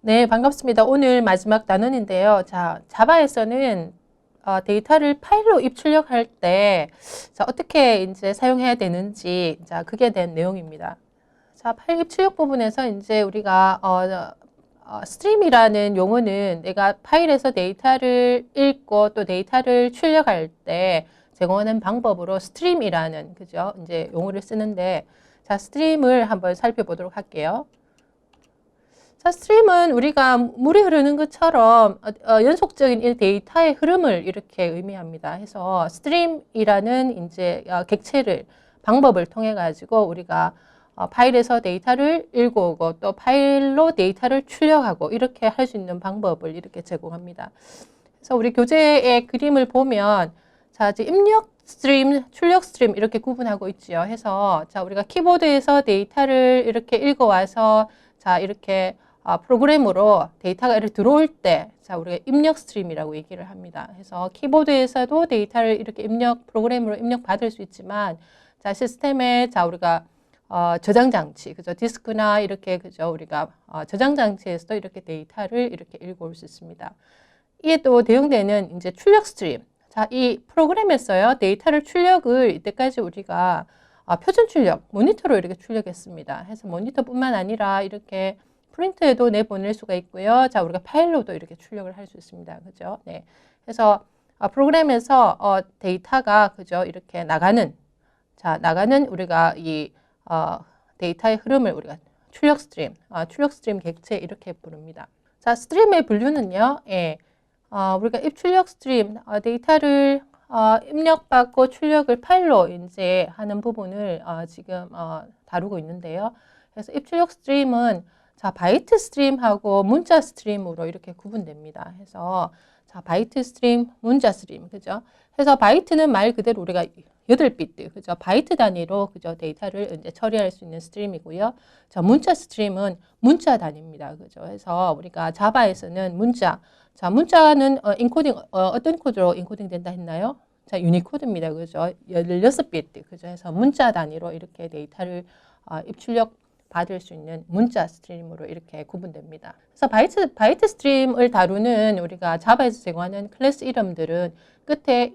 네, 반갑습니다. 오늘 마지막 단원인데요. 자, 자바에서는 데이터를 파일로 입출력할 때 어떻게 이제 사용해야 되는지 그게 대한 내용입니다. 자, 파일 입출력 부분에서 이제 우리가 스트림이라는 용어는 내가 파일에서 데이터를 읽고 또 데이터를 출력할 때 제공하는 방법으로 스트림이라는 그죠? 이제 용어를 쓰는데 자, 스트림을 한번 살펴보도록 할게요. 자, 스트림은 우리가 물이 흐르는 것처럼 연속적인 이 데이터의 흐름을 이렇게 의미합니다. 해서 스트림이라는 이제 객체를 방법을 통해 가지고 우리가 파일에서 데이터를 읽어오고 또 파일로 데이터를 출력하고 이렇게 할 수 있는 방법을 이렇게 제공합니다. 그래서 우리 교재의 그림을 보면 자, 이제 입력 스트림, 출력 스트림 이렇게 구분하고 있지요. 해서 자, 우리가 키보드에서 데이터를 이렇게 읽어와서 자, 이렇게 프로그램으로 데이터가 이렇게 들어올 때, 자, 우리가 입력 스트림이라고 얘기를 합니다. 그래서 키보드에서도 데이터를 이렇게 프로그램으로 입력 받을 수 있지만, 자, 시스템에, 자, 우리가, 저장 장치, 그죠? 디스크나 이렇게, 그죠? 우리가, 저장 장치에서도 이렇게 데이터를 이렇게 읽어올 수 있습니다. 이에 또 대응되는 이제 출력 스트림. 자, 이 프로그램에서요, 데이터를 출력을 이때까지 우리가 표준 출력, 모니터로 이렇게 출력했습니다. 해서 모니터뿐만 아니라 이렇게 프린트에도 내보낼 수가 있고요. 자, 우리가 파일로도 이렇게 출력을 할 수 있습니다. 그죠? 네. 그래서 프로그램에서 데이터가 그죠? 이렇게 나가는 우리가 이 데이터의 흐름을 우리가 출력 스트림 객체 이렇게 부릅니다. 자, 스트림의 분류는요. 예. 우리가 입출력 스트림 데이터를 입력받고 출력을 파일로 이제 하는 부분을 지금 다루고 있는데요. 그래서 입출력 스트림은 자, 바이트 스트림하고 문자 스트림으로 이렇게 구분됩니다. 해서 자, 바이트 스트림, 문자 스트림, 그죠? 그래서 바이트는 말 그대로 우리가 8비트, 그죠? 바이트 단위로 그죠? 데이터를 이제 처리할 수 있는 스트림이고요. 자, 문자 스트림은 문자 단위입니다. 그죠? 그래서 우리가 자바에서는 자, 문자는 인코딩 어떤 코드로 인코딩 된다 했나요? 자, 유니코드입니다. 그죠? 16비트, 그죠? 해서 문자 단위로 이렇게 데이터를 입출력 받을 수 있는 문자 스트림으로 이렇게 구분됩니다. 그래서 바이트 스트림을 다루는 우리가 자바에서 제공하는 클래스 이름들은 끝에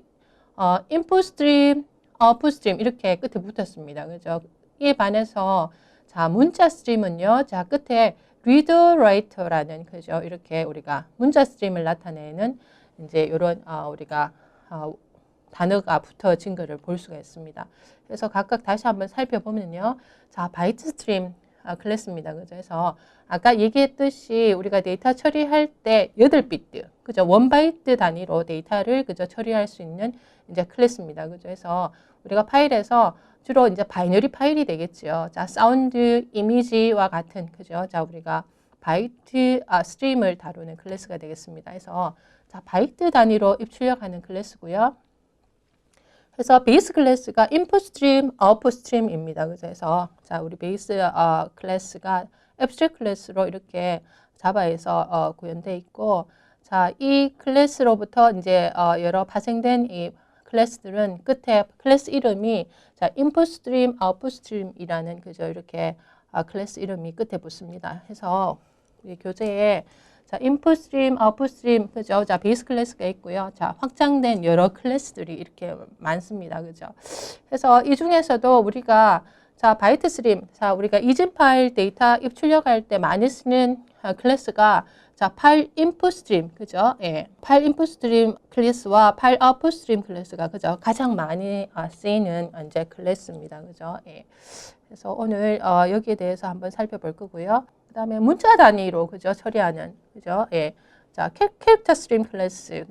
인풋 스트림, 아웃풋 스트림 이렇게 끝에 붙었습니다. 그죠? 이에 반해서 자, 문자 스트림은요. 자, 끝에 read, write라는 그죠? 이렇게 우리가 문자 스트림을 나타내는 이제 이런 우리가 단어가 붙어진 것을 볼 수가 있습니다. 그래서 각각 다시 한번 살펴보면요. 자, 바이트 스트림 클래스입니다. 그죠? 그래서 아까 얘기했듯이 우리가 데이터 처리할 때 8비트, 그죠? 1바이트 단위로 데이터를 그죠? 처리할 수 있는 이제 클래스입니다. 그죠? 그래서 우리가 파일에서 주로 이제 바이너리 파일이 되겠죠. 자, 사운드, 이미지와 같은 그죠? 자, 우리가 바이트 스트림을 다루는 클래스가 되겠습니다. 그래서 자, 바이트 단위로 입출력하는 클래스고요. 그래서 베이스 클래스가 인풋 스트림, 아웃풋 스트림입니다. 그래서 자, 우리 베이스 클래스가 앱스트랙트 클래스로 이렇게 자바에서 구현되어 있고, 자, 이 클래스로부터 이제 여러 파생된 이 클래스들은 끝에 클래스 이름이 자, 인풋 스트림, 아웃풋 스트림이라는 그죠? 이렇게 클래스 이름이 끝에 붙습니다. 해서 우리 교재에 자, 인풋 스트림, 아웃풋 스트림, 그죠? 자, 베이스 클래스가 있고요. 자, 확장된 여러 클래스들이 이렇게 많습니다. 그죠? 그래서 이 중에서도 우리가 자, 바이트 스트림, 자, 우리가 이진 파일 데이터 입출력할 때 많이 쓰는 클래스가 자, 파일 인풋 스트림, 그죠? 예. 파일 인풋 스트림 클래스와 파일 아웃풋 스트림 클래스가 그죠? 가장 많이 쓰이는 이제 클래스입니다. 그죠? 예. 그래서 오늘 여기에 대해서 한번 살펴볼 거고요. 그 다음에 문자 단위로 그죠? 처리하는 그죠? 예. 자, 캐릭터 스트림 클래스.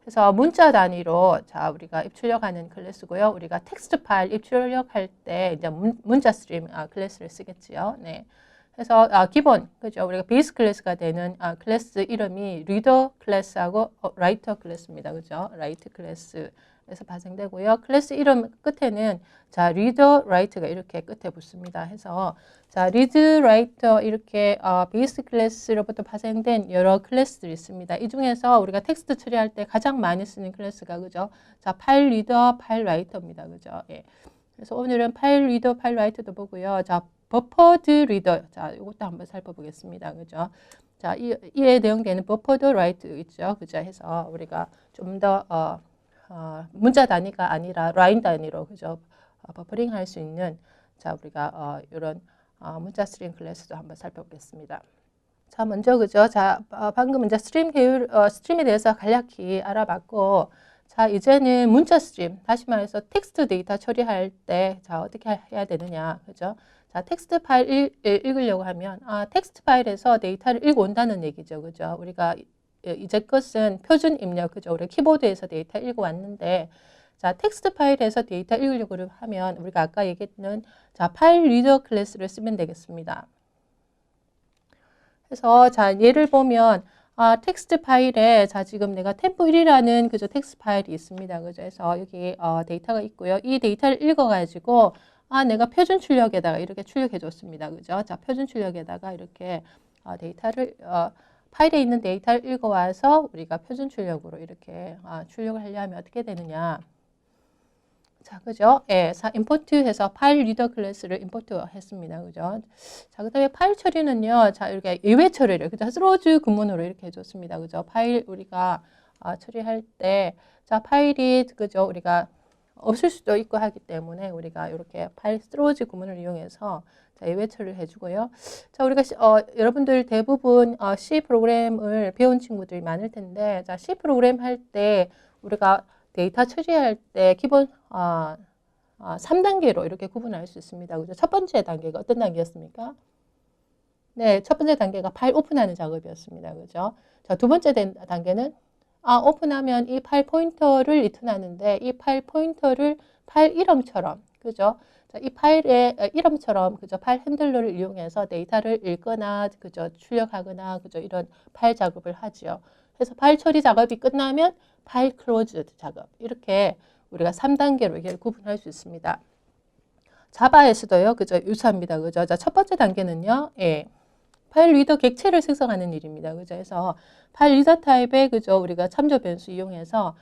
그래서 문자 단위로 자, 우리가 입출력하는 클래스고요. 우리가 텍스트 파일 입출력할 때 이제 문자 스트림 클래스를 쓰겠지요. 네. 그래서 기본 그죠? 우리가 베이스 클래스가 되는 클래스 이름이 리더 클래스하고 라이터 클래스입니다. 그죠? 라이트 클래스에서 발생되고요. 클래스 이름 끝에는 자, 리더 라이트가 이렇게 끝에 붙습니다. 해서 자, 리드 라이터 이렇게 베이스 클래스로부터 파생된 여러 클래스들이 있습니다. 이 중에서 우리가 텍스트 처리할 때 가장 많이 쓰는 클래스가 그죠? 자, 파일 리더, 파일 라이터입니다. 그죠? 예. 그래서 오늘은 파일 리더, 파일 라이터도 보고요. 자, 버퍼드 리더. 자, 이것도 한번 살펴보겠습니다. 그죠? 자, 이에 대응되는 버퍼드 라이트 있죠. 그죠? 해서 우리가 좀 더, 문자 단위가 아니라 라인 단위로, 그죠? 버퍼링 할 수 있는, 자, 우리가, 이런, 문자 스트림 클래스도 한번 살펴보겠습니다. 자, 먼저, 그죠? 자, 방금 이제 스트림에 대해서 간략히 알아봤고, 자, 이제는 문자 스트림, 다시 말해서 텍스트 데이터 처리할 때, 자, 어떻게 해야 되느냐, 그죠? 자, 텍스트 파일 읽으려고 하면, 텍스트 파일에서 데이터를 읽어 온다는 얘기죠, 그죠? 우리가 이제 것은 표준 입력, 그죠? 우리 키보드에서 데이터 읽어 왔는데, 자, 텍스트 파일에서 데이터 읽으려고 하면, 우리가 아까 얘기했던, 자, 파일 리더 클래스를 쓰면 되겠습니다. 그래서 자, 예를 보면 텍스트 파일에 자, 지금 내가 템포1이라는 그죠 텍스트 파일이 있습니다. 그죠? 그래서 여기 데이터가 있고요. 이 데이터를 읽어 가지고 내가 표준 출력에다가 이렇게 출력해 줬습니다. 그죠? 자, 표준 출력에다가 이렇게 데이터를 파일에 있는 데이터를 읽어 와서 우리가 표준 출력으로 이렇게 출력을 하려면 어떻게 되느냐? 자, 그죠? 예, 임포트 해서 파일 리더 클래스를 임포트 했습니다. 그죠? 자, 그 다음에 파일 처리는요, 자, 이렇게 예외 처리를, 그죠? 스로즈 구문으로 이렇게 해줬습니다. 그죠? 파일 우리가 처리할 때, 자, 파일이, 그죠? 우리가 없을 수도 있고 하기 때문에 우리가 이렇게 파일 스로즈 구문을 이용해서 자, 예외 처리를 해주고요. 자, 우리가 여러분들 대부분 C 프로그램을 배운 친구들이 많을 텐데, 자, C 프로그램 할 때 우리가 데이터 처리할 때 기본 3단계로 이렇게 구분할 수 있습니다. 그죠? 첫 번째 단계가 어떤 단계였습니까? 네, 첫 번째 단계가 파일 오픈하는 작업이었습니다. 그죠? 자, 두 번째 단계는 오픈하면 이 파일 포인터를 리턴하는데 이 파일 포인터를 파일 이름처럼, 그죠? 자, 이 파일의 이름처럼, 그죠? 파일 핸들러를 이용해서 데이터를 읽거나, 그죠? 출력하거나, 그죠? 이런 파일 작업을 하죠. 그래서 파일 처리 작업이 끝나면 파일 클로즈 작업. 이렇게 우리가 3단계로 이렇게 구분할 수 있습니다. 자바에서도요, 그죠? 유사합니다. 그죠? 자, 첫 번째 단계는요, 예. 파일 리더 객체를 생성하는 일입니다. 그죠? 그래서 파일 리더 타입의, 그죠? 우리가 참조 변수 이용해서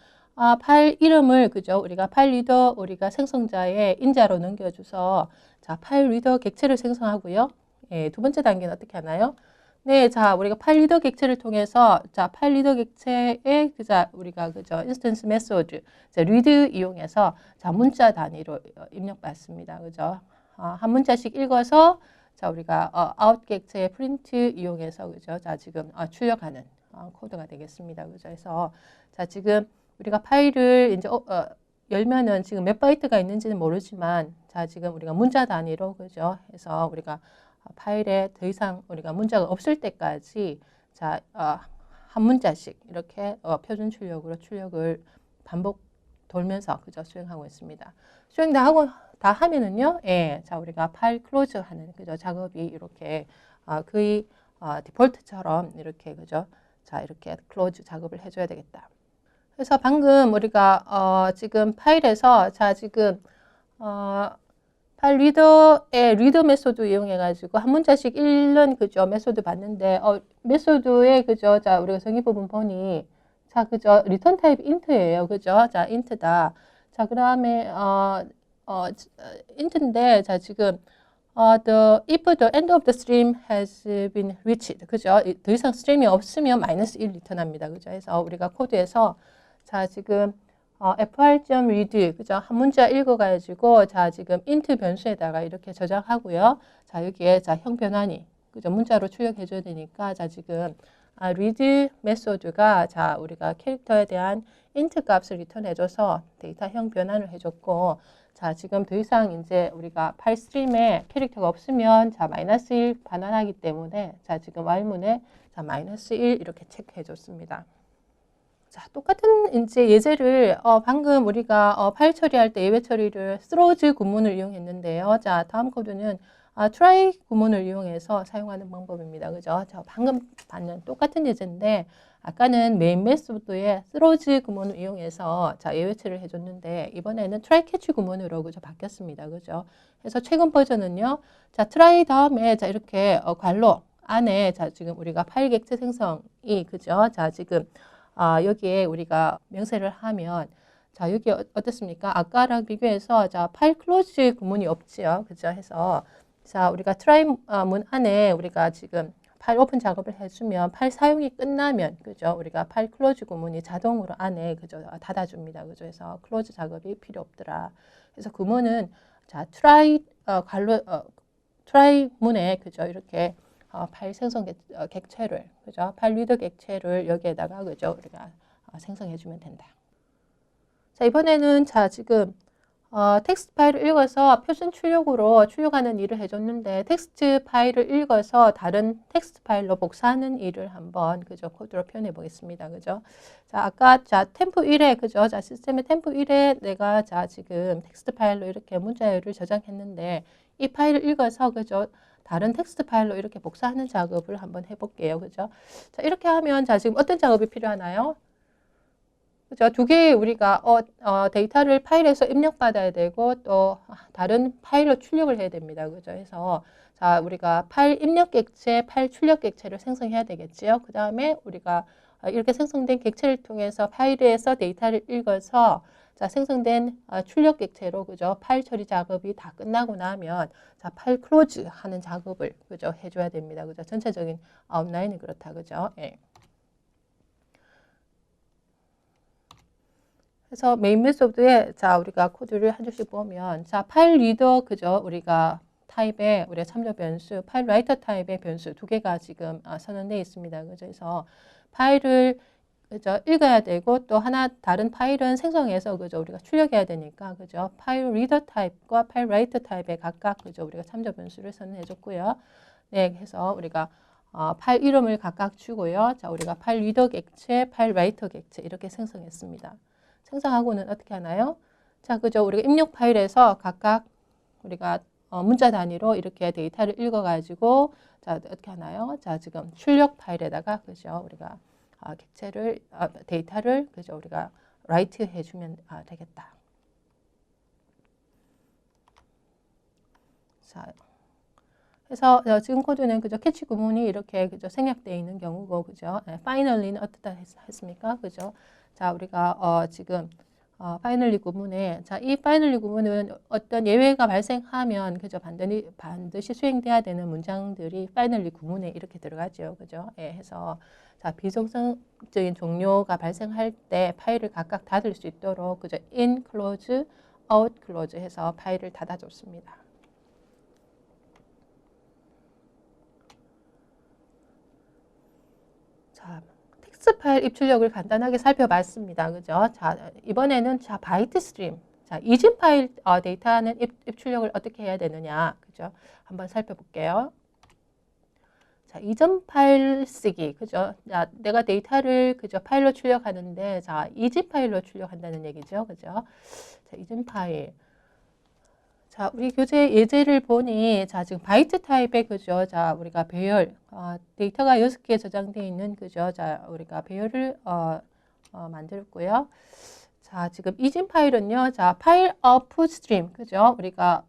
파일 이름을, 그죠? 우리가 파일 리더, 우리가 생성자의 인자로 넘겨줘서, 자, 파일 리더 객체를 생성하고요. 예, 두 번째 단계는 어떻게 하나요? 네, 자, 우리가 파일 리더 객체를 통해서, 자, 파일 리더 객체의, 그자, 우리가, 그죠, 인스턴스 메소드, 자, 리드 이용해서, 자, 문자 단위로 입력받습니다. 그죠? 한 문자씩 읽어서, 자, 우리가, 아웃 객체의 프린트 이용해서, 그죠? 자, 지금, 출력하는 코드가 되겠습니다. 그죠? 그래서, 자, 지금 우리가 파일을 이제, 열면은 지금 몇 바이트가 있는지는 모르지만, 자, 지금 우리가 문자 단위로, 그죠? 해서 우리가, 파일에 더 이상 우리가 문자가 없을 때까지 자, 한 문자씩 이렇게 표준 출력으로 출력을 반복 돌면서 그죠? 수행하고 있습니다. 수행 다 하면은요, 예, 자, 우리가 파일 클로즈 하는 그죠? 작업이 이렇게 거의 디폴트처럼 이렇게 그죠? 자, 이렇게 클로즈 작업을 해줘야 되겠다. 그래서 방금 우리가 지금 파일에서 자, 지금 파일 리더의 리더 메소드 이용해가지고 한 문자씩 읽는 그죠 메소드 봤는데 메소드의 그죠 자 우리가 정의 부분 보니 자 그죠 리턴 타입 인트예요 그죠 자 인트다 자 그다음에 인트인데 자 지금 if the end of the stream has been reached 그죠 더 이상 스트림이 없으면 -1 리턴합니다 그죠 해서 우리가 코드에서 자 지금 fr.read 그죠 한 문자 읽어가지고 자 지금 int 변수에다가 이렇게 저장하고요. 자 여기에 자 형 변환이 그죠 문자로 출력해줘야 되니까 자 지금 read 메소드가 자 우리가 캐릭터에 대한 int 값을 리턴해줘서 데이터형 변환을 해줬고 자 지금 더 이상 이제 우리가 파일 스트림에 캐릭터가 없으면 자 -1 반환하기 때문에 자 지금 while문에 자 -1 이렇게 체크해줬습니다. 자, 똑같은 이제 예제를 방금 우리가 파일 처리할 때 예외 처리를 throws 구문을 이용했는데요. 자, 다음 코드는 try 구문을 이용해서 사용하는 방법입니다. 그죠? 자, 방금 봤는 똑같은 예제인데 아까는 main 메소드에 throws 구문을 이용해서 자, 예외 처리를 해줬는데 이번에는 try catch 구문으로 그죠? 바뀌었습니다. 그죠? 그래서 최근 버전은요. 자, try 다음에 자, 이렇게 괄호 안에 자, 지금 우리가 파일 객체 생성이 그죠? 자, 지금 여기에 우리가 명세를 하면 자 여기 어떻습니까? 아까랑 비교해서 자 파일 클로즈 구문이 없지요. 그죠? 해서 자, 우리가 try 문 안에 우리가 지금 파일 오픈 작업을 해주면 파일 사용이 끝나면 그죠? 우리가 파일 클로즈 구문이 자동으로 안에 그죠? 닫아줍니다. 그죠? 그래서 클로즈 작업이 필요 없더라. 그래서 구문은 자 try try 문에 그죠? 이렇게 파일 생성 객체를 그죠? 파일 리더 객체를 여기에다가 그죠? 우리가 생성해주면 된다. 자, 이번에는 자 지금 텍스트 파일을 읽어서 표준 출력으로 출력하는 일을 해줬는데 텍스트 파일을 읽어서 다른 텍스트 파일로 복사하는 일을 한번 그죠 코드로 표현해 보겠습니다. 그죠? 자, 아까 자 템프 1에 그죠? 자, 시스템의 템프 1에 내가 자 지금 텍스트 파일로 이렇게 문자열을 저장했는데 이 파일을 읽어서 그죠? 다른 텍스트 파일로 이렇게 복사하는 작업을 한번 해볼게요. 그죠? 자, 이렇게 하면 자 지금 어떤 작업이 필요하나요? 그죠? 두 개의 우리가 데이터를 파일에서 입력받아야 되고 또 다른 파일로 출력을 해야 됩니다. 그죠? 그래서 자 우리가 파일 입력 객체, 파일 출력 객체를 생성해야 되겠지요. 그 다음에 우리가 이렇게 생성된 객체를 통해서 파일에서 데이터를 읽어서 자 생성된 출력 객체로 그죠? 파일 처리 작업이 다 끝나고 나면 자 파일 클로즈 하는 작업을 그죠? 해줘야 됩니다. 그죠? 전체적인 아웃라인은 그렇다. 그죠? 예. 그래서 메인 메소드에 자 우리가 코드를 한 줄씩 보면 자 파일 리더 그죠 우리가 타입에 우리가 참조 변수 파일 라이터 타입의 변수 두 개가 지금 선언되어 있습니다. 그죠? 그래서 파일을 그죠 읽어야 되고 또 하나 다른 파일은 생성해서 그죠 우리가 출력해야 되니까 그죠 파일 리더 타입과 파일 라이터 타입에 각각 그죠 우리가 참조 변수를 선언해 줬고요. 네, 그래서 우리가 파일 이름을 각각 주고요. 자 우리가 파일 리더 객체, 파일 라이터 객체 이렇게 생성했습니다. 생성하고는 어떻게 하나요? 자, 그죠? 우리가 입력 파일에서 각각 우리가 문자 단위로 이렇게 데이터를 읽어가지고 자, 어떻게 하나요? 자, 지금 출력 파일에다가 그죠? 우리가 객체를 데이터를 그죠? 우리가 라이트 해주면 되겠다. 자, 그래서 지금 코드는 그죠? 캐치 구문이 이렇게 그죠? 생략되어 있는 경우고 그죠? 파이널리는 어떻다 했습니까? 그죠? 자, 우리가 지금 파이널리 구문에 자, 이 파이널리 구문은 어떤 예외가 발생하면 그죠? 반드시 수행돼야 되는 문장들이 파이널리 구문에 이렇게 들어가죠. 그죠? 예, 해서 자, 비정상적인 종료가 발생할 때 파일을 각각 닫을 수 있도록 그죠? in close, out close 해서 파일을 닫아줬습니다. 자, 텍스트 파일 입출력을 간단하게 살펴봤습니다. 그죠? 자, 이번에는 자, 바이트 스트림. 자, 이진 파일 데이터는 입출력을 어떻게 해야 되느냐. 그죠? 한번 살펴볼게요. 자, 이전 파일 쓰기. 그죠? 자, 내가 데이터를 그죠? 파일로 출력하는데 자, 이진 파일로 출력한다는 얘기죠. 그죠? 자, 이진 파일. 자, 우리 교재 예제를 보니, 자, 지금 바이트 타입의 그죠? 자, 우리가 배열, 데이터가 6개 저장되어 있는 그죠? 자, 우리가 배열을 만들었고요. 자, 지금 이진 파일은요, 자, 파일 아웃풋 스트림, 그죠? 우리가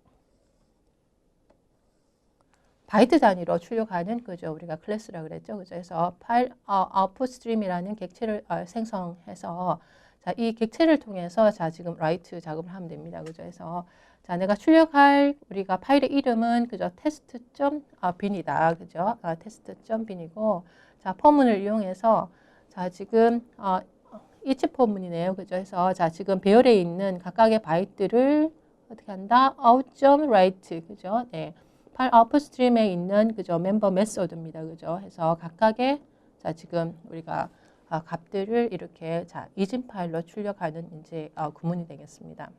바이트 단위로 출력하는 그죠? 우리가 클래스라 그랬죠? 그죠? 그래서 파일 아웃풋 스트림이라는 객체를 생성해서 자, 이 객체를 통해서 자, 지금 라이트 작업을 하면 됩니다. 그죠? 그래서 자, 내가 출력할 우리가 파일의 이름은 그죠? test.bin이다. 그죠? test.bin이고 자, 포문을 이용해서 자, 지금 each 포문이네요. 그죠? 그래서 자, 지금 배열에 있는 각각의 바이트를 어떻게 한다? out.write. 그죠? 네. 파일 아웃풋 스트림에 있는 그죠? 멤버 메소드입니다. 그죠? 해서 각각의 자, 지금 우리가 값들을 이렇게 자, 이진 파일로 출력하는 이제 구문이 되겠습니다.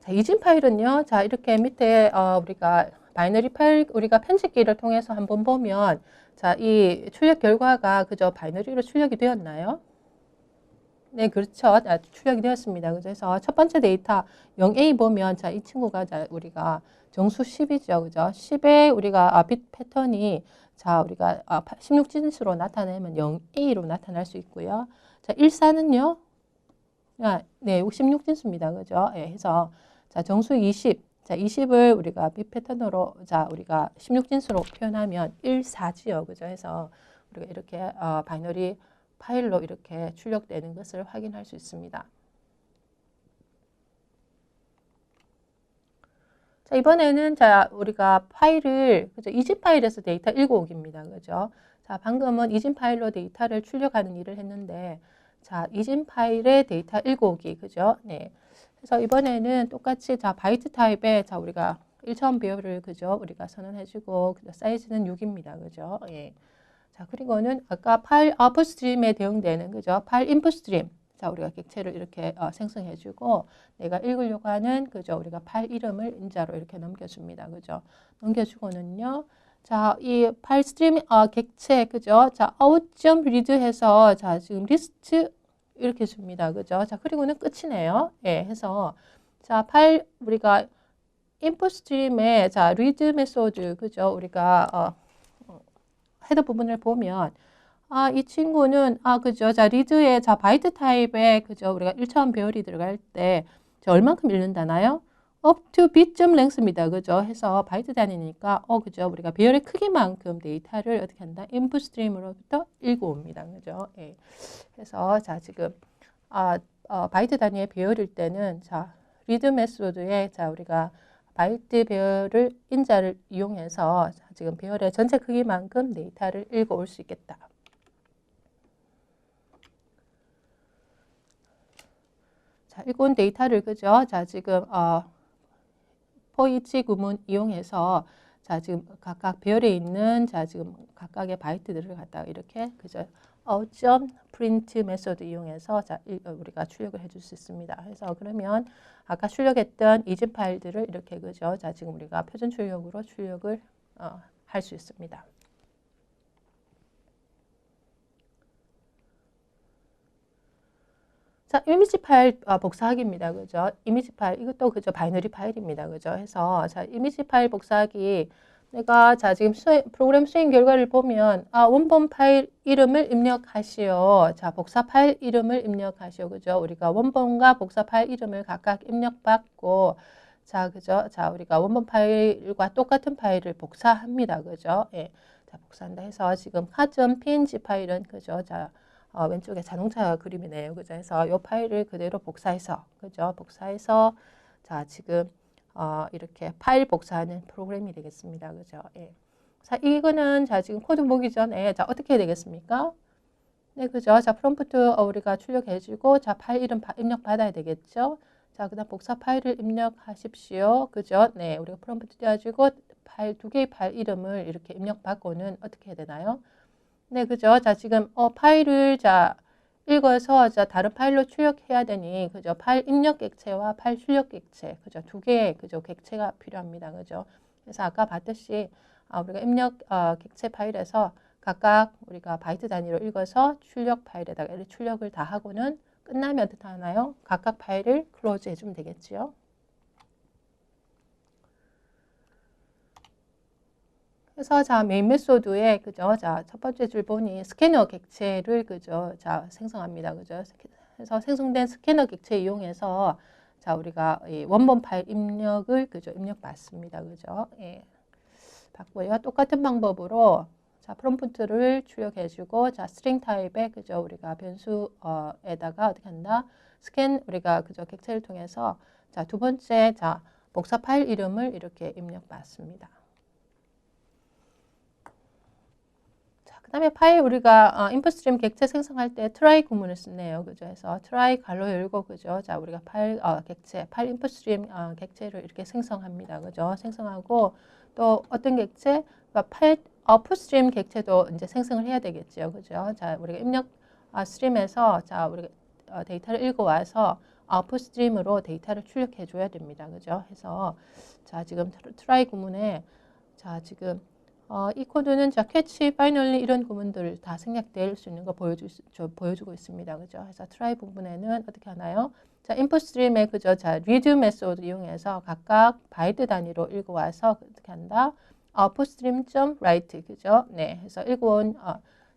자, 이진 파일은요. 자, 이렇게 밑에 우리가 바이너리 파일 우리가 편집기를 통해서 한번 보면 자, 이 출력 결과가 그저 바이너리로 출력이 되었나요? 네, 그렇죠. 출력이 되었습니다. 그래서 첫 번째 데이터 0A 보면 자, 이 친구가 자, 우리가 정수 10이죠. 그죠? 10에 우리가 빛 패턴이 자, 우리가 16진수로 나타내면 0A로 나타날 수 있고요. 자, 14는요. 네, 16진수입니다. 그죠? 예, 해서 자, 정수 20. 자, 20을 우리가 빛 패턴으로 자, 우리가 16진수로 표현하면 14지요. 그죠? 해서 우리가 이렇게 바이너리 파일로 이렇게 출력되는 것을 확인할 수 있습니다. 자, 이번에는 자, 우리가 파일을, 그죠? 이집 파일에서 데이터 읽어오기입니다. 그죠? 자, 방금은 이집 파일로 데이터를 출력하는 일을 했는데, 자, 이집 파일의 데이터 읽어오기. 그죠? 네. 그래서 이번에는 똑같이, 자, 바이트 타입에, 자, 우리가 1차원 배열을, 그죠? 우리가 선언해주고, 그죠? 사이즈는 6입니다. 그죠? 예. 자, 그리고는 아까 파일 아웃풋 스트림에 대응되는, 그죠? 파일 인풋 스트림. 자, 우리가 객체를 이렇게 생성해주고, 내가 읽으려고 하는, 그죠? 우리가 파일 이름을 인자로 이렇게 넘겨줍니다. 그죠? 넘겨주고는요. 자, 이 파일 스트림 객체, 그죠? 자, out.read 해서, 자, 지금 리스트 이렇게 줍니다. 그죠? 자, 그리고는 끝이네요. 예, 해서, 자, 파일, 우리가 인풋 스트림에, 자, read 메소드, 그죠? 우리가, 헤더 부분을 보면, 이 친구는, 그죠. 자, 리드에, 자, 바이트 타입에, 그죠. 우리가 1차원 배열이 들어갈 때, 자, 얼만큼 읽는다나요? up to bit.length입니다. 그죠. 해서 바이트 단위니까, 그죠. 우리가 배열의 크기만큼 데이터를 어떻게 한다? 인풋 스트림으로부터 읽어옵니다. 그죠. 예. 그래서, 자, 지금, 바이트 단위의 배열일 때는, 자, 리드 메소드에, 자, 우리가 바이트 배열을 인자를 이용해서 자, 지금 배열의 전체 크기만큼 데이터를 읽어올 수 있겠다. 자, 읽어온 데이터를 그죠? 자, 지금 for each 구문 이용해서 자, 지금 각각 배열에 있는 자, 지금 각각의 바이트들을 갖다가 이렇게 그죠? print 메소드 이용해서 자, 우리가 출력을 해줄 수 있습니다. 그래서 그러면 아까 출력했던 이집 파일들을 이렇게 그죠? 자, 지금 우리가 표준 출력으로 출력을 할 수 있습니다. 자, 이미지 파일 복사하기입니다. 그죠? 이미지 파일, 이것도 그죠? 바이너리 파일입니다. 그죠? 해서, 자, 이미지 파일 복사하기. 내가, 자, 지금 프로그램 수행 결과를 보면, 원본 파일 이름을 입력하시오. 자, 복사 파일 이름을 입력하시오. 그죠? 우리가 원본과 복사 파일 이름을 각각 입력받고, 자, 그죠? 자, 우리가 원본 파일과 똑같은 파일을 복사합니다. 그죠? 예. 자, 복사한다 해서 지금 car.png 파일은, 그죠? 자, 왼쪽에 자동차 그림이네요. 그죠? 그래서 이 파일을 그대로 복사해서, 그죠? 복사해서, 자, 지금, 이렇게 파일 복사하는 프로그램이 되겠습니다. 그죠? 예. 자, 이거는, 자, 지금 코드 보기 전에, 자, 어떻게 해야 되겠습니까? 네, 그죠? 자, 프롬프트 우리가 출력해주고, 자, 파일 이름 입력 받아야 되겠죠? 자, 그 다음 복사 파일을 입력하십시오. 그죠? 네, 우리가 프롬프트 띄워주고, 파일, 두 개의 파일 이름을 이렇게 입력받고는 어떻게 해야 되나요? 네, 그죠? 자, 지금 파일을 자 읽어서 자 다른 파일로 출력해야 되니 그죠? 파일 입력 객체와 파일 출력 객체, 그죠? 두 개의 그죠? 객체가 필요합니다, 그죠? 그래서 아까 봤듯이 우리가 입력 객체 파일에서 각각 우리가 바이트 단위로 읽어서 출력 파일에다가 이렇게 출력을 다 하고는 끝나면 어떻게 하나요? 각각 파일을 클로즈 해주면 되겠지요. 그래서 자 메인 메소드에 그죠? 자 첫 번째 줄 보니 스캐너 객체를 그죠? 자 생성합니다. 그죠? 그래서 생성된 스캐너 객체 이용해서 자 우리가 이 원본 파일 입력을 그죠? 입력 받습니다. 그죠? 예. 받고요. 똑같은 방법으로 자 프롬프트를 출력해주고 자 스트링 타입의 그죠? 우리가 변수에다가 어떻게 한다? 스캔 우리가 그죠? 객체를 통해서 자 두 번째 자 복사 파일 이름을 이렇게 입력 받습니다. 그 다음에 파일 우리가 인풋 스트림 객체 생성할 때 try 구문을 쓰네요. 그죠? 그래서 try 가로 열고 그죠? 자, 우리가 파일 객체, 파일 인풋 스트림 객체를 이렇게 생성합니다. 그죠? 생성하고 또 어떤 객체? 그러니까 파일 아웃풋 스트림 객체도 이제 생성을 해야 되겠죠. 그죠? 자, 우리가 입력 스트림에서 자, 우리가 데이터를 읽어 와서 아웃풋 스트림으로 데이터를 출력해 줘야 됩니다. 그죠? 해서 자, 지금 try 구문에 자, 지금 이 코드는 자, 캐치, 파이널리 이런 구문들 다 생략될 수 있는 거 보여주고 있습니다. 그죠? 그래서 try 부분에는 어떻게 하나요? 자, input stream에 그죠? 자, read 메소드 이용해서 각각 바이트 단위로 읽어와서 어떻게 한다? output stream.write 그죠? 네, 해서 읽어온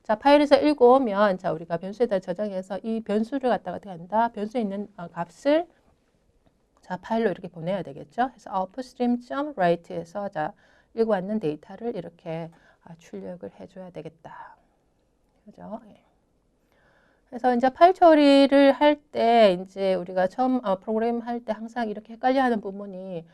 자, 파일에서 읽어오면 자, 우리가 변수에다 저장해서 이 변수를 갖다가 어떻게 한다? 변수에 있는 값을 자, 파일로 이렇게 보내야 되겠죠? 그래서 output stream.write에서 자 읽어왔는 데이터를 이렇게 출력을 해줘야 되겠다. 그죠? 예. 그래서 이제 파일 처리를 할 때 이제 우리가 처음 프로그램 할 때 항상 이렇게 헷갈려하는 부분이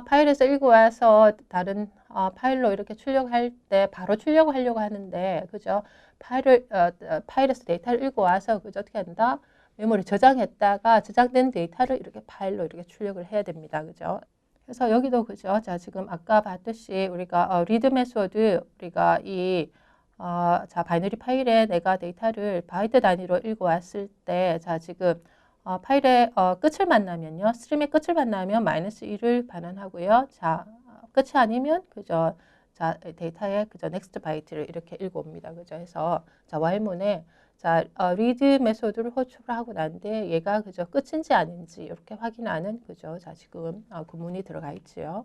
파일에서 읽고 와서 다른 파일로 이렇게 출력할 때 바로 출력을 하려고 하는데, 그죠? 파일에서 데이터를 읽고 와서, 그죠? 어떻게 한다? 메모리 저장했다가 저장된 데이터를 이렇게 파일로 이렇게 출력을 해야 됩니다. 그죠? 그래서 여기도 그죠? 자, 지금 아까 봤듯이 우리가 리드 메소드, 우리가 자, 바이너리 파일에 내가 데이터를 바이트 단위로 읽어 왔을 때, 자, 지금 파일의 끝을 만나면요. 스트림의 끝을 만나면 -1을 반환하고요. 자, 끝이 아니면 그죠? 자, 데이터의 그죠? 넥스트 바이트를 이렇게 읽어 옵니다. 그죠? 해서 자, while문에 자, 리드 메소드를 호출을 하고 난데 얘가 그죠? 끝인지 아닌지 이렇게 확인하는 그죠? 자, 지금 구문이 들어가 있지요.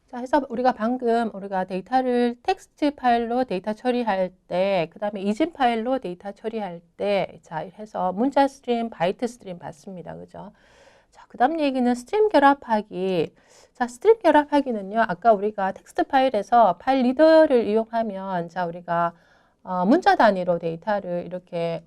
자, 해서 우리가 방금 데이터를 텍스트 파일로 데이터 처리할 때, 그 다음에 이진 파일로 데이터 처리할 때, 자, 해서 문자 스트림, 바이트 스트림 봤습니다. 그죠? 자, 그 다음 얘기는 스트림 결합하기. 자, 스트림 결합하기는요, 아까 우리가 텍스트 파일에서 파일 리더를 이용하면, 자, 우리가 문자 단위로 데이터를 이렇게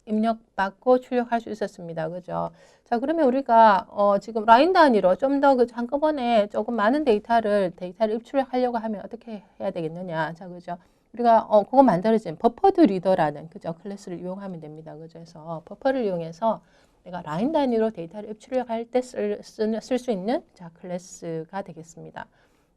입력받고 출력할 수 있었습니다. 그죠? 자, 그러면 우리가 지금 라인 단위로 좀 더 한꺼번에 조금 많은 데이터를 입출력하려고 하면 어떻게 해야 되겠느냐? 자, 그죠? 우리가 그거 만들어진 버퍼드 리더라는 그죠? 클래스를 이용하면 됩니다. 그죠? 그래서 버퍼를 이용해서 내가 라인 단위로 데이터를 입출력할 때 쓸 수 있는 자, 클래스가 되겠습니다.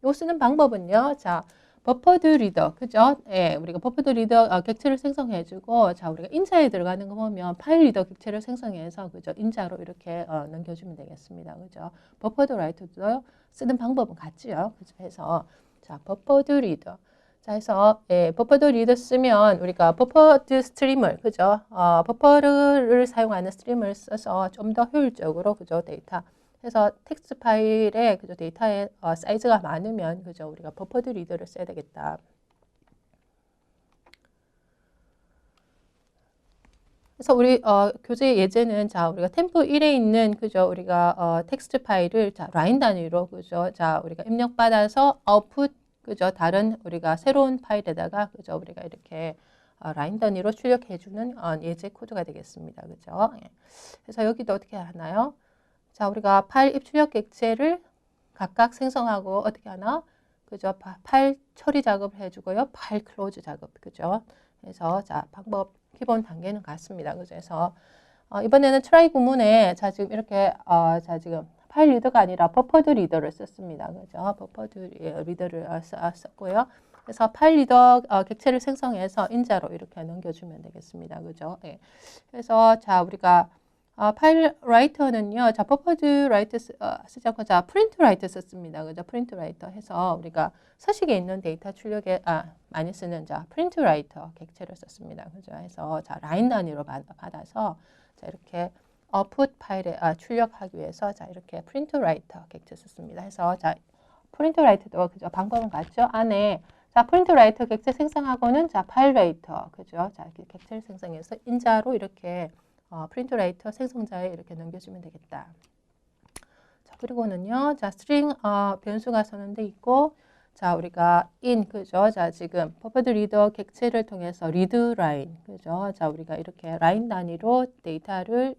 이거 쓰는 방법은요. 자, 버퍼드 리더, 그죠? 예, 우리가 버퍼드 리더 객체를 생성해주고, 자, 우리가 인자에 들어가는 거 보면 파일 리더 객체를 생성해서, 그죠? 인자로 이렇게 넘겨주면 되겠습니다. 그죠? 버퍼드 라이터도 쓰는 방법은 같지요. 그죠? 해서, 자, 버퍼드 리더. 자, 해서, 예, 버퍼드 리더 쓰면 우리가 버퍼드 스트림을, 그죠? 버퍼를 사용하는 스트림을 써서 좀 더 효율적으로, 그죠? 데이터. 그래서 텍스트 파일에 그죠 데이터의 사이즈가 많으면 그죠 우리가 버퍼드 리더를 써야 되겠다. 그래서 우리 교재 예제는 자 우리가 템프 1에 있는 그죠 우리가 텍스트 파일을 자 라인 단위로 그죠 자 우리가 입력받아서 아웃풋 그죠 다른 우리가 새로운 파일에다가 그죠 우리가 이렇게 라인 단위로 출력해주는 예제 코드가 되겠습니다. 그죠? 예. 그래서 여기도 어떻게 하나요? 자, 우리가 파일 입출력 객체를 각각 생성하고 어떻게 하나? 그죠? 파일 처리 작업을 해주고요. 파일 클로즈 작업. 그죠? 그래서 자, 방법 기본 단계는 같습니다. 그죠? 그래서 이번에는 트라이 구문에 자, 지금 이렇게 자, 지금 파일 리더가 아니라 버퍼드 리더를 썼습니다. 그죠? 버퍼드 리더를 썼고요. 그래서 파일 리더 객체를 생성해서 인자로 이렇게 넘겨주면 되겠습니다. 그죠? 예. 그래서 자, 우리가 파일 라이터는요, 자, 버퍼드 라이터 쓰지 않고, 자, 프린트 라이터 썼습니다. 그죠? 프린트 라이터 해서 우리가 서식에 있는 데이터 출력에, 많이 쓰는, 자, 프린트 라이터 객체를 썼습니다. 그죠? 해서, 자, 라인 단위로 받아서, 자, 이렇게 아웃풋 파일에 출력하기 위해서, 자, 이렇게 프린트 라이터 객체 썼습니다. 해서, 자, 프린트 라이터도, 그죠? 방법은 같죠? 안에, 자, 프린트 라이터 객체 생성하고는, 자, 파일 라이터, 그죠? 자, 이렇게 객체를 생성해서 인자로 이렇게 프린트 라이터 생성자에 이렇게 넘겨주면 되겠다. 자, 그리고는요, 자, 스트링 변수가 선언돼 있고, 자, 우리가 그죠? 자, 지금 버퍼드 리더 객체를 통해서 리드 라인, 그죠? 자, 우리가 이렇게 라인 단위로 데이터를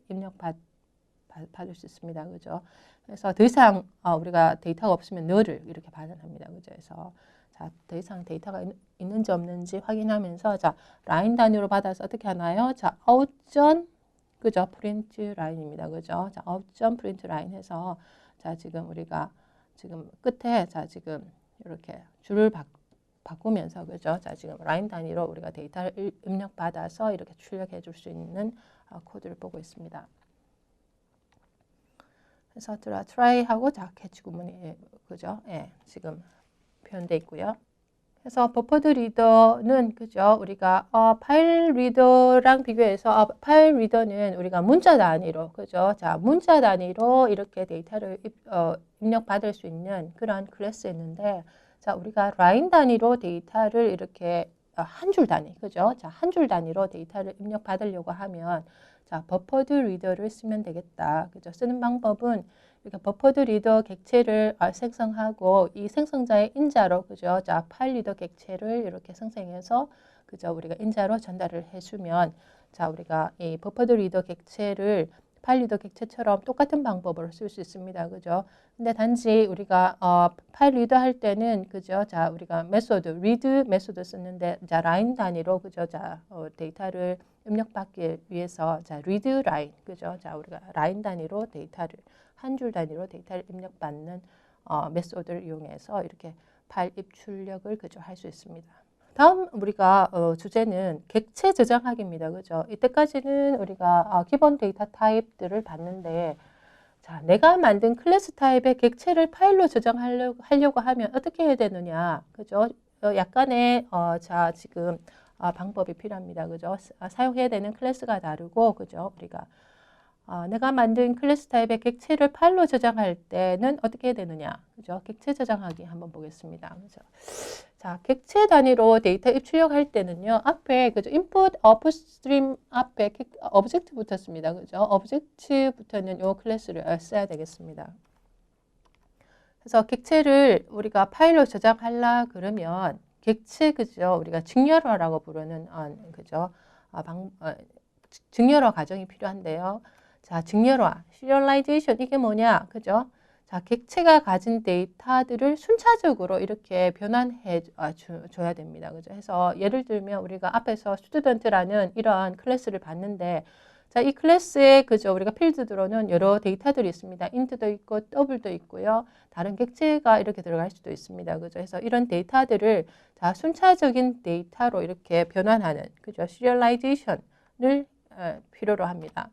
받을 수 있습니다. 그죠? 그래서 더 이상 우리가 데이터가 없으면 너를 이렇게 반환합니다. 그죠? 그래서 자, 더 이상 데이터가 있는지 없는지 확인하면서 자, 라인 단위로 받아서 어떻게 하나요? 자, 아웃전 그죠? 프린트 라인입니다. 그죠? 자, 아웃점 프린트 라인 해서 자, 지금 우리가 지금 끝에 자, 지금 이렇게 줄을 바꾸면서 그죠? 자, 지금 라인 단위로 우리가 데이터를 입력받아서 이렇게 출력해 줄 수 있는 코드를 보고 있습니다. 그래서 try하고 자, catch 구문이 그죠? 예, 지금 표현되어 있고요. 그래서 버퍼드 리더는 그죠 우리가 파일 리더랑 비교해서 파일 리더는 우리가 문자 단위로 그죠 자 문자 단위로 이렇게 데이터를 입력받을 수 있는 그런 클래스였는데 자 우리가 라인 단위로 데이터를 이렇게 한 줄 단위 그죠 자 한 줄 단위로 데이터를 입력받으려고 하면 자 버퍼드 리더를 쓰면 되겠다 그죠 쓰는 방법은 그러니까 버퍼드 리더 객체를 생성하고 이 생성자의 인자로 그죠? 자, 파일 리더 객체를 이렇게 생성해서 그죠? 우리가 인자로 전달을 해주면 자, 우리가 이 버퍼드 리더 객체를 파일 리더 객체처럼 똑같은 방법으로 쓸 수 있습니다. 그죠? 근데 단지 우리가 파일 리더 할 때는 그죠? 자, 우리가 메소드, 리드 메소드 쓰는데 자, 라인 단위로 그죠? 자, 데이터를 입력받기 위해서 자, 리드 라인 그죠? 자, 우리가 라인 단위로 데이터를 한 줄 단위로 데이터를 입력받는 메소드를 이용해서 이렇게 파일 입출력을 그죠? 할 수 있습니다. 다음 우리가 주제는 객체 저장하기입니다. 그죠? 이때까지는 우리가 기본 데이터 타입들을 봤는데 자, 내가 만든 클래스 타입의 객체를 파일로 저장하려고 하면 어떻게 해야 되느냐? 그죠? 약간의 자, 지금 방법이 필요합니다. 그죠? 사용해야 되는 클래스가 다르고 그죠? 우리가 내가 만든 클래스 타입의 객체를 파일로 저장할 때는 어떻게 해야 되느냐? 그죠? 객체 저장하기 한번 보겠습니다. 그죠? 자, 객체 단위로 데이터 입출력할 때는요, 앞에, 그죠? input, upstream 앞에 오브젝트 붙었습니다. 그죠? 오브젝트부터는 요 클래스를 써야 되겠습니다. 그래서 객체를 우리가 파일로 저장하려 그러면 객체, 그죠? 우리가 직렬화라고 부르는, 그죠? 직렬화 과정이 필요한데요. 자, 직렬화, serialization 이게 뭐냐? 그죠? 자, 객체가 가진 데이터들을 순차적으로 이렇게 변환해 줘야 됩니다. 그죠? 해서 예를 들면 우리가 앞에서 student라는 이러한 클래스를 봤는데 자, 이 클래스에 그죠? 우리가 필드들로는 여러 데이터들이 있습니다. int도 있고 double도 있고요. 다른 객체가 이렇게 들어갈 수도 있습니다. 그죠? 그래서 이런 데이터들을 자, 순차적인 데이터로 이렇게 변환하는 그죠? serialization을 필요로 합니다.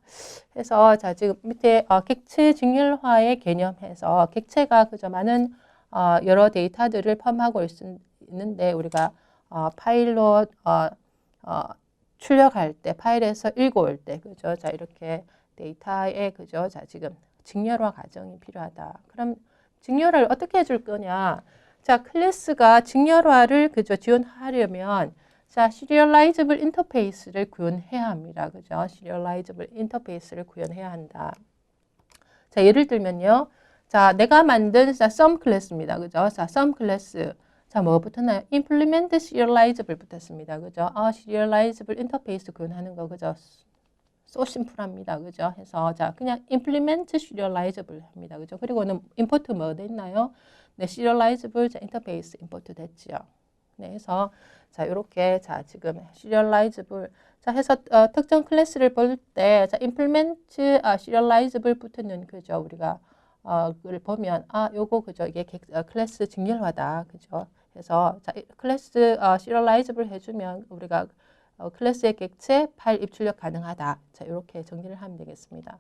그래서 자 지금 밑에 객체 직렬화의 개념에서 객체가 그저 많은 여러 데이터들을 포함하고 있는데 우리가 파일로 출력할 때 파일에서 읽어올 때 그죠? 자 이렇게 데이터에 그죠? 자 지금 직렬화 과정이 필요하다. 그럼 직렬화를 어떻게 해줄 거냐? 자 클래스가 직렬화를 그죠? 지원하려면 자, 시리얼라이즈블 인터페이스를 구현해야 합니다. 그죠? 시리얼라이즈블 인터페이스를 구현해야 한다. 자, 예를 들면요. 자, 내가 만든 자, sum 클래스입니다. 그죠? 자, sum 클래스. 자, 뭐 붙었나요? implement serializable 붙었습니다. 그죠? serializable 인터페이스 구현하는 거. 그죠? so 심플합니다. 그죠? 해서 자, 그냥 implement serializable 합니다. 그죠? 그리고는 import 뭐 됐나요? 네, serializable 자, 인터페이스 import 됐죠. 네, 해서 자, 요렇게 자, 지금 serializable 자, 해서 특정 클래스를 볼 때 자, implement serializable 붙는 그죠? 우리가 그걸 보면 요거 그죠? 이게 클래스 직렬화다. 그죠? 그래서 자, 클래스 serializable 해 주면 우리가 클래스의 객체 파일 입출력 가능하다. 자, 요렇게 정리를 하면 되겠습니다.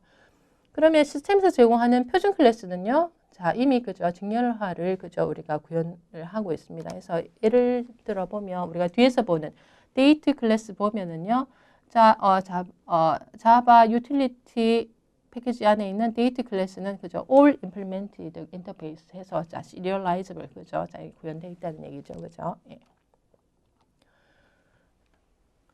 그러면 시스템에서 제공하는 표준 클래스는요. 자, 이미 그죠? 직렬화를 그죠? 우리가 구현을 하고 있습니다. 그래서 예를 들어 보면 우리가 뒤에서 보는 데이트 클래스 보면은요. 자, 자바 유틸리티 패키지 안에 있는 데이트 클래스는 그죠? all implemented interface 해서 자, serializable 그죠? 자, 구현되어 있다는 얘기죠. 그죠? 예.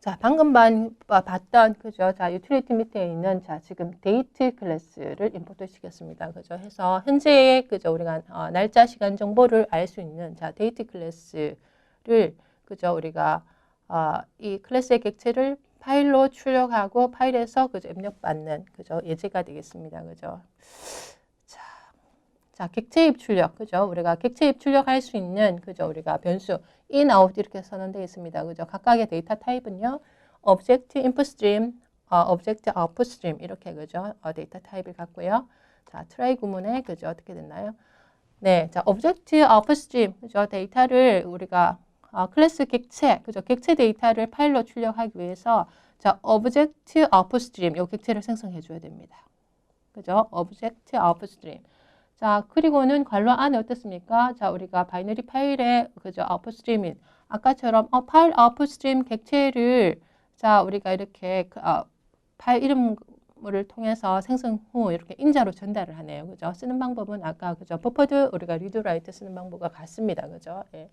자, 방금 봤던, 그죠? 자, 유틸리티 밑에 있는, 자, 지금 데이트 클래스를 임포트 시켰습니다. 그죠? 해서, 현재, 그죠? 우리가, 날짜, 시간 정보를 알 수 있는, 자, 데이트 클래스를, 그죠? 우리가, 이 클래스의 객체를 파일로 출력하고, 파일에서, 그죠? 입력받는, 그죠? 예제가 되겠습니다. 그죠? 자, 객체 입출력, 그죠? 우리가 객체 입출력할 수 있는, 그죠? 우리가 변수, in, out 이렇게 선언되어 있습니다. 그죠? 각각의 데이터 타입은요, object input stream, object output stream 이렇게 그죠? 데이터 타입을 갖고요. 자, try 구문에 그죠? 어떻게 됐나요? 네, 자, object output stream, 그죠? 데이터를 우리가 클래스 객체, 그죠? 객체 데이터를 파일로 출력하기 위해서 자, object output stream, 이 객체를 생성해 줘야 됩니다. 그죠? object output stream. 자, 그리고는 괄호 안에 어떻습니까? 자, 우리가 바이너리 파일에 그죠? 아웃풋 스트리밍. 아까처럼 파일 아웃풋 스트림 객체를 자, 우리가 이렇게 파일 이름을 통해서 생성 후 이렇게 인자로 전달을 하네요. 그죠? 쓰는 방법은 아까 그죠? 버퍼드 우리가 리드 라이트 쓰는 방법과 같습니다. 그죠? 예.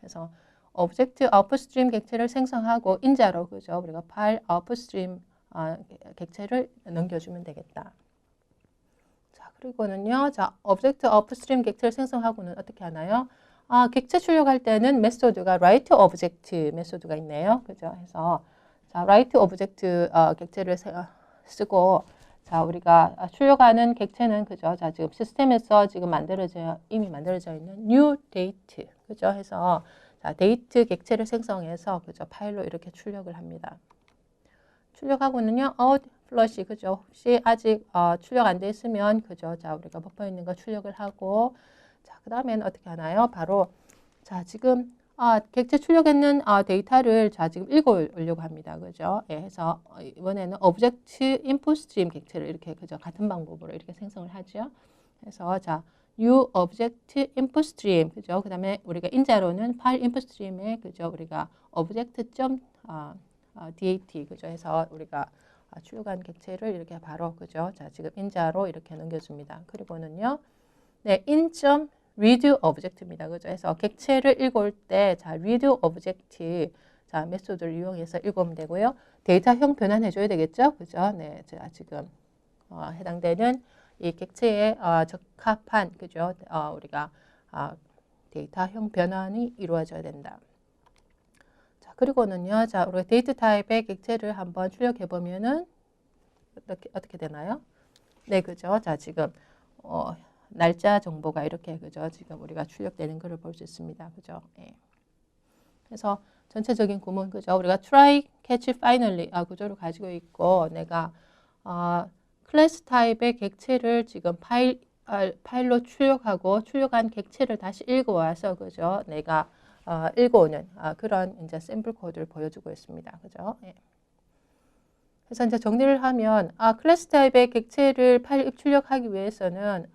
그래서 오브젝트 아웃풋 스트림 객체를 생성하고 인자로 그죠? 우리가 파일 아웃풋 스트림 객체를 넘겨주면 되겠다. 그리고는요, 자, object upstream 객체를 생성하고는 어떻게 하나요? 객체 출력할 때는 메소드가 write object 메소드가 있네요. 그죠? 해서, 자, write object 객체를 쓰고, 자, 우리가 출력하는 객체는 그죠? 자, 지금 시스템에서 지금 이미 만들어져 있는 new date. 그죠? 해서 자, 데이트 객체를 생성해서 그죠? 파일로 이렇게 출력을 합니다. 출력하고는요, out flush. 그죠? 혹시 아직 출력 안 돼 있으면 그죠? 자, 우리가 버퍼에 있는 거 출력을 하고 자, 그다음에는 어떻게 하나요? 바로 자, 지금 객체 출력했는 데이터를 자, 지금 읽어오려고 합니다. 그죠? 예, 해서 이번에는 object input stream 객체를 이렇게 그죠? 같은 방법으로 이렇게 생성을 하죠. 그래서 자, new object input stream 그죠? 그다음에 우리가 인자로는 파일 input stream에 그죠? 우리가 object.dat 그죠? 해서 우리가 출력한 객체를 이렇게 바로 그죠? 자, 지금 인자로 이렇게 넘겨줍니다. 그리고는요, 네, read object입니다. 그죠? 그래서 객체를 읽을 때, 자, read object, 자, 메소드를 이용해서 읽으면 되고요. 데이터형 변환해줘야 되겠죠? 그죠? 네, 자, 지금, 해당되는 이 객체에 적합한, 그죠? 우리가, 데이터형 변환이 이루어져야 된다. 자, 그리고는요, 자, 우리가 데이트 타입의 객체를 한번 출력해보면은, 어떻게 되나요? 네, 그죠? 자, 지금, 날짜 정보가 이렇게 그죠? 지금 우리가 출력되는 것을 볼 수 있습니다. 그죠? 예. 그래서 전체적인 구문 그죠? 우리가 try, catch, finally 구조를 가지고 있고 내가 클래스 타입의 객체를 지금 파일로 출력하고 출력한 객체를 다시 읽어와서 그죠? 내가 읽어오는 그런 이제 샘플 코드를 보여주고 있습니다. 그죠? 예. 그래서 이제 정리를 하면 클래스 타입의 객체를 파일 입출력하기 위해서는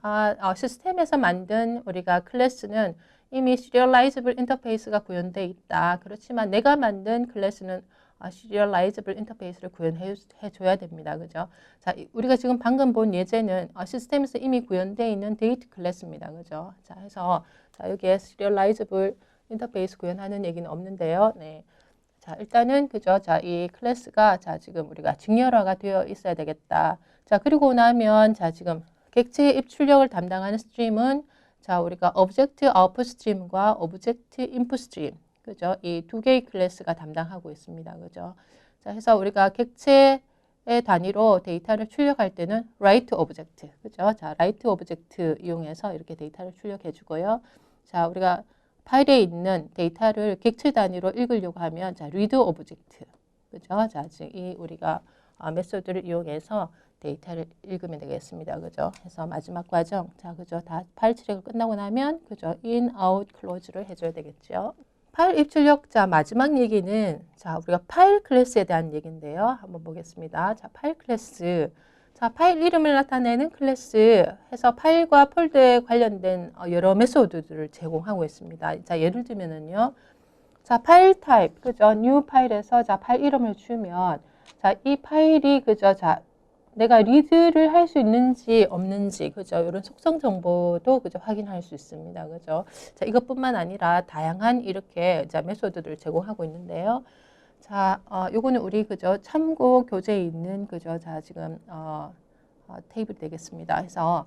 시스템에서 만든 우리가 클래스는 이미 시리얼라이즈블 인터페이스가 구현되어 있다. 그렇지만 내가 만든 클래스는 시리얼라이즈블 인터페이스를 구현해 줘야 됩니다. 그죠? 자, 우리가 지금 방금 본 예제는 시스템에서 이미 구현되어 있는 데이트 클래스입니다. 그죠? 자, 해서 자, 여기에 시리얼라이즈블 인터페이스 구현하는 얘기는 없는데요. 네. 자, 일단은 그죠? 자, 이 클래스가 자, 지금 우리가 직렬화가 되어 있어야 되겠다. 자, 그리고 나면 자, 지금 객체의 입출력을 담당하는 스트림은 자, 우리가 오브젝트 아웃풋 스트림과 오브젝트 인풋 스트림. 그죠? 이 두 개의 클래스가 담당하고 있습니다. 그죠? 자, 해서 우리가 객체의 단위로 데이터를 출력할 때는 write 오브젝트. 그죠? 자, write 오브젝트 이용해서 이렇게 데이터를 출력해 주고요. 자, 우리가 파일에 있는 데이터를 객체 단위로 읽으려고 하면 자, read 오브젝트. 그죠? 자, 지금 이 우리가 메소드를 이용해서 데이터를 읽으면 되겠습니다. 그죠? 그래서 마지막 과정. 자, 그죠? 다 파일 출력이 끝나고 나면 그죠? in, out, close를 해줘야 되겠죠. 파일 입출력. 자, 마지막 얘기는 자, 우리가 파일 클래스에 대한 얘기인데요. 한번 보겠습니다. 자, 파일 클래스. 자, 파일 이름을 나타내는 클래스 해서 파일과 폴더에 관련된 여러 메소드들을 제공하고 있습니다. 자, 예를 들면은요. 자, 파일 타입, 그죠? new 파일에서 자, 파일 이름을 주면 자, 이 파일이 그죠? 자, 내가 리드를 할 수 있는지 없는지 그죠? 이런 속성 정보도 그죠? 확인할 수 있습니다. 그죠? 자, 이것뿐만 아니라 다양한 이렇게 자, 메소드들을 제공하고 있는데요. 자, 요거는 우리 그죠? 참고 교재에 있는 그죠? 자, 지금 테이블 되겠습니다. 그래서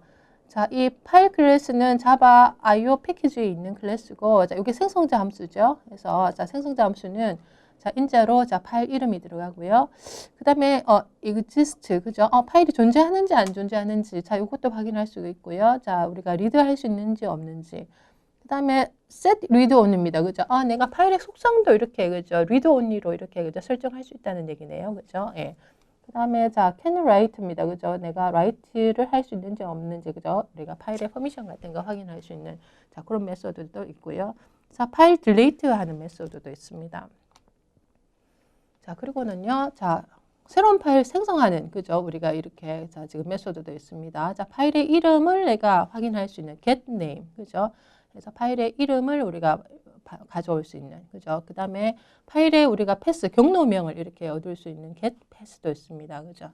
자, 이 파일 클래스는 자바 IO 패키지에 있는 클래스고, 자, 이게 생성자 함수죠. 그래서 자, 생성자 함수는 자, 인자로 자, 파일 이름이 들어가고요. 그다음에 exist 그죠? 파일이 존재하는지 안 존재하는지 자, 이것도 확인할 수 있고요. 자, 우리가 리드할 수 있는지 없는지. 그다음에 set read only입니다. 그죠? 내가 파일의 속성도 이렇게 그죠? read only로 이렇게 그죠? 설정할 수 있다는 얘기네요. 그죠? 예. 그다음에 자, can write입니다. 그죠? 내가 write를 할 수 있는지 없는지 그죠? 우리가 파일의 퍼미션 같은 거 확인할 수 있는 자, 그런 메소드도 있고요. 자, 파일 delete 하는 메소드도 있습니다. 자, 그리고는요. 자, 새로운 파일 생성하는 그죠? 우리가 이렇게 자, 지금 메소드도 있습니다. 자, 파일의 이름을 내가 확인할 수 있는 get name. 그죠? 그래서 파일의 이름을 우리가 가져올 수 있는 그죠? 그다음에 파일에 우리가 패스 경로명을 이렇게 얻을 수 있는 get pass도 있습니다. 그죠?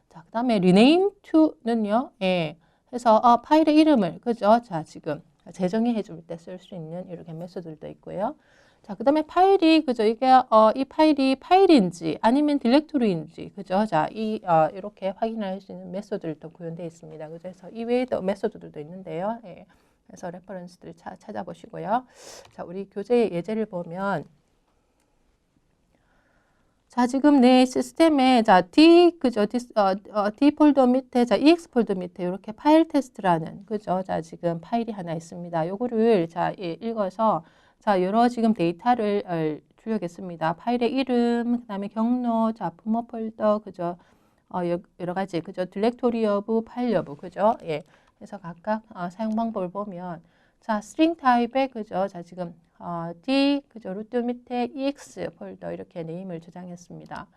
자, 그다음에 rename to는요. 예. 그래서 파일의 이름을 그죠? 자, 지금 재정의해 줄 때 쓸 수 있는 이렇게 메소드도 있고요. 자, 그다음에 파일이 그죠? 이게 이 파일이 파일인지 아니면 디렉토리인지 그죠? 자, 이렇게 확인할 수 있는 메소드들도 구현되어 있습니다. 그죠? 그래서 이 외에도 메소드들도 있는데요. 예. 그래서 레퍼런스들 찾아보시고요. 자, 우리 교재 예제를 보면 자, 지금 내 시스템에, 자, 그죠? D 폴더 밑에, 자, EX 폴더 밑에 이렇게 파일 테스트라는, 그죠? 자, 지금 파일이 하나 있습니다. 요거를, 자, 읽어서, 자, 여러 지금 데이터를 출력했습니다. 파일의 이름, 그 다음에 경로, 자, 부모 폴더, 그죠? 여러 가지, 그죠? 디렉토리 여부, 파일 여부, 그죠? 예. 그래서 각각 사용 방법을 보면, 자, 스트링 타입의, 그죠? 자, 지금 D, 그죠? 루트 밑에 EX 폴더 이렇게 네임을 저장했습니다.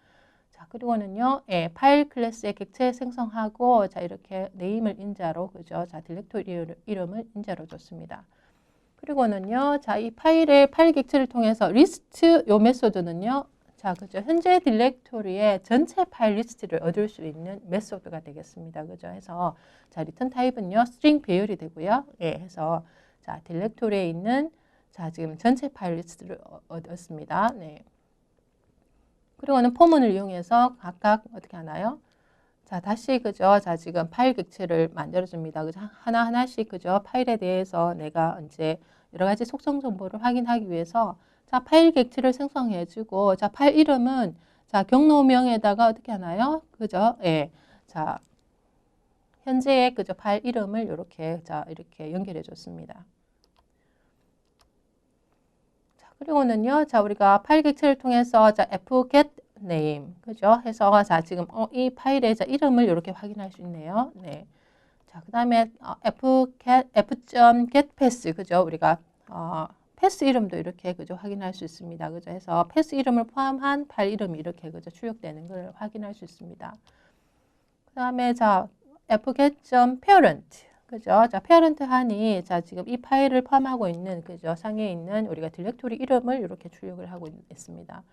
자, 그리고는요, 예, 파일 클래스의 객체 생성하고, 자, 이렇게 네임을 인자로, 그죠? 자, 디렉토리 이름을 인자로 줬습니다. 그리고는요, 자, 이 파일의 파일 객체를 통해서 리스트 요 메소드는요, 자, 그죠? 현재 디렉토리의 전체 파일 리스트를 얻을 수 있는 메소드가 되겠습니다. 그죠? 해서, 자, 리턴 타입은요, 스트링 배열이 되고요. 예, 해서, 자, 디렉토리에 있는, 자, 지금 전체 파일 리스트를 얻었습니다. 네. 그리고는 포문을 이용해서 각각 어떻게 하나요? 자, 다시, 그죠? 자, 지금 파일 객체를 만들어줍니다. 그죠? 하나하나씩, 그죠? 파일에 대해서 내가 이제 여러 가지 속성 정보를 확인하기 위해서 자, 파일 객체를 생성해주고, 자, 파일 이름은 자, 경로명에다가 어떻게 하나요? 그죠? 예. 자, 현재의 그죠? 파일 이름을 이렇게, 자, 이렇게 연결해 줬습니다. 자, 그리고는요, 자, 우리가 파일 객체를 통해서 자, fget name, 그죠? 해서 자, 지금 이 파일의 자, 이름을 이렇게 확인할 수 있네요. 네. 자, 그 다음에 f.getPath, 그죠? 우리가 패스 이름도 이렇게 그죠? 확인할 수 있습니다. 그죠? 해서 패스 이름을 포함한 파일 이름이 이렇게 그죠? 출력되는 걸 확인할 수 있습니다. 그 다음에 자, fget.parent, 그죠? 자, parent 하니 자, 지금 이 파일을 포함하고 있는 그죠? 상에 있는 우리가 디렉토리 이름을 이렇게 출력을 하고 있습니다.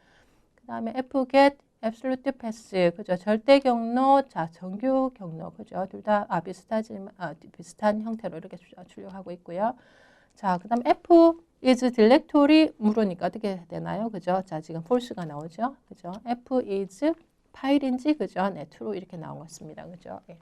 그 다음에 fget absolute path, 그죠? 절대 경로, 자, 정규 경로, 그죠? 둘 다 비슷한 형태로 이렇게 출력하고 있고요. 자, 그 다음 f is 디렉토리 물으니까 어떻게 되나요? 그죠? 자, 지금 false가 나오죠? 그죠? f is 파일인지, 그죠? 네, true 이렇게 나왔습니다. 그죠? 예.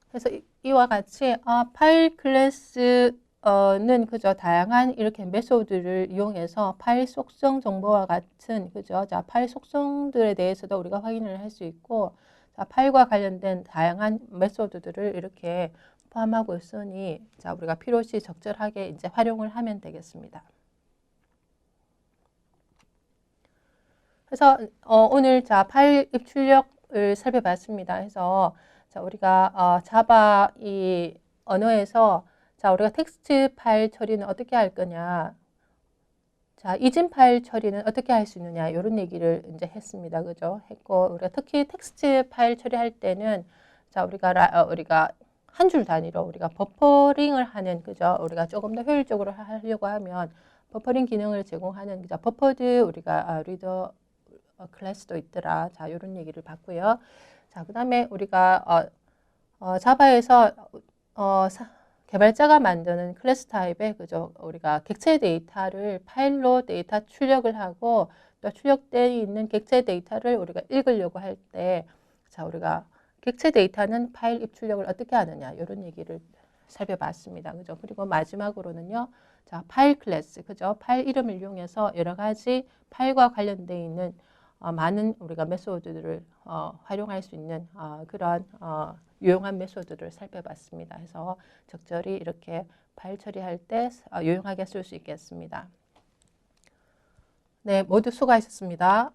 그래서 이와 같이 파일 클래스는 그죠? 다양한 이렇게 메소드를 이용해서 파일 속성 정보와 같은 그죠? 자, 파일 속성들에 대해서도 우리가 확인을 할 수 있고, 자, 파일과 관련된 다양한 메소드들을 이렇게 포함하고 있으니, 자, 우리가 필요시 적절하게 이제 활용을 하면 되겠습니다. 그래서 오늘 자, 파일 입출력을 살펴봤습니다. 해서 자, 우리가 자바 이 언어에서 자, 우리가 텍스트 파일 처리는 어떻게 할 거냐, 자, 이진 파일 처리는 어떻게 할 수 있느냐, 이런 얘기를 이제 했습니다. 그죠? 했고, 우리가 특히 텍스트 파일 처리할 때는 자, 우리가 한 줄 단위로 우리가 버퍼링을 하는, 그죠? 우리가 조금 더 효율적으로 하려고 하면 버퍼링 기능을 제공하는, 그죠? 버퍼드 우리가 리더 클래스도 있더라. 자, 이런 얘기를 봤고요. 자, 그 다음에 우리가 자바에서 개발자가 만드는 클래스 타입의 그죠? 우리가 객체 데이터를 파일로 데이터 출력을 하고 또 출력되어 있는 객체 데이터를 우리가 읽으려고 할 때, 자, 우리가 객체 데이터는 파일 입출력을 어떻게 하느냐, 이런 얘기를 살펴봤습니다. 그죠? 그리고 마지막으로는요, 자, 파일 클래스, 그죠? 파일 이름을 이용해서 여러 가지 파일과 관련되어 있는 많은 우리가 메소드들을 활용할 수 있는 그런 유용한 메소드를 살펴봤습니다. 해서 적절히 이렇게 파일 처리할 때 유용하게 쓸 수 있겠습니다. 네, 모두 수고하셨습니다.